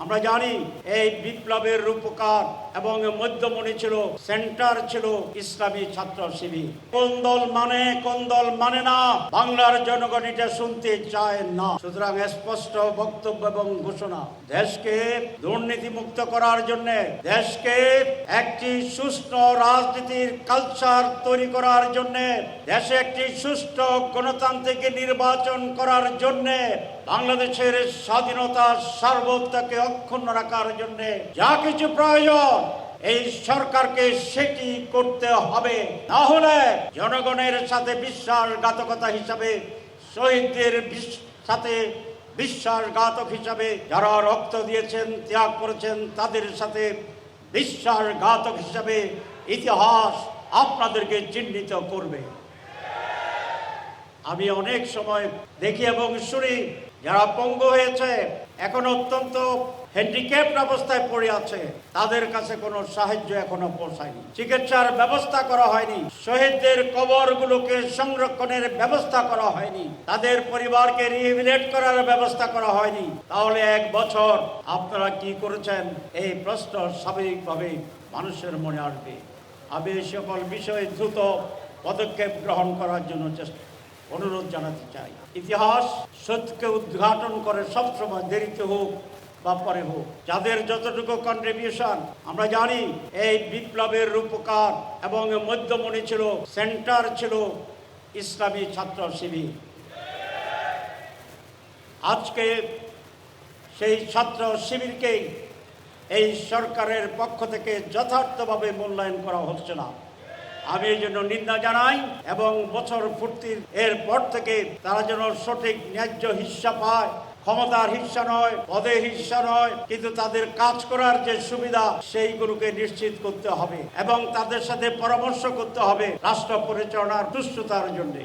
আমরা জানি এই বিপ্লবের রূপকার এবং মধ্যমণি ছিল, সেন্টার ছিল ইসলামী ছাত্র শিবির। কোন দল মানে না, বাংলার জনগণ এটা শুনতে চায় না। সুতরাং স্পষ্ট বক্তব্য এবং ঘোষণা, দেশকে দুর্নীতি মুক্ত করার জন্য, দেশকে একটি সুষ্ঠু রাজনীতির কালচার তৈরি করার জন্য, দেশে একটি সুষ্ঠু গণতান্ত্রিক নির্বাচন করার জন্য, বাংলাদেশের স্বাধীনতা সার্বভৌমত্বকে অক্ষুণ্ণ রাখার জন্য যা কিছু প্রয়োজন এই সরকারকে সেটি করতে হবে। না হলে জনগণের সাথে বিশ্বাসঘাতকতা হিসাবে, শহীদদের সাথে বিশ্বাসঘাতক হিসাবে যারা রক্ত দিয়েছেন, ত্যাগ করেছেন, তাদের সাথে বিশ্বাসঘাতক হিসাবে ইতিহাস আপনাদেরকে চিহ্নিত করবে। আমি অনেক সময় দেখি এবং শুনি যারা পঙ্গু হয়েছে, এখন অত্যন্ত হ্যান্ডিক্যাপড অবস্থায় পড়ে আছে, তাদের কাছে কোনো সাহায্য এখনো পৌঁছায়নি, চিকিৎসার ব্যবস্থা করা হয়নি, শহীদদের কবরগুলোকে সংরক্ষণের ব্যবস্থা করা হয়নি, তাদের পরিবারকে রিহেবিলিটেট করার ব্যবস্থা করা হয়নি। তাহলে 1 বছর আপনারা কি করেছেন, এই প্রশ্ন স্বাভাবিকভাবে মানুষের মনে আসবে। আমি এই সকল বিষয়ে দ্রুত পদক্ষেপ গ্রহণ করার জন্য অনুরোধ জানাতে চাই। ইতিহাস সত্যকে উদ্ঘাটন করে সবসময়, দেরিতে হোক বা পরে হোক। যাদের যতটুকু কন্ট্রিবিউশন, আমরা জানি এই বিপ্লবের রূপকার এবং মধ্যমণি ছিল, সেন্টার ছিল ইসলামী ছাত্র শিবির। আজকে সেই ছাত্র শিবিরকেই এই সরকারের পক্ষ থেকে যথার্থভাবে মূল্যায়ন করা হচ্ছে না। আমি এই জন্য নিন্দা জানাই এবং বছর পূর্তির এরপর থেকে তারা যেন সঠিক ন্যায্য হিস্সা পায়, ক্ষমতার হিস্সা নয়, পদে হিস্সা নয়, কিন্তু তাদের কাজ করার যে সুবিধা সেইগুলোকে নিশ্চিত করতে হবে এবং তাদের সাথে পরামর্শ করতে হবে রাষ্ট্র পরিচালনার সুষ্ঠুতার জন্য।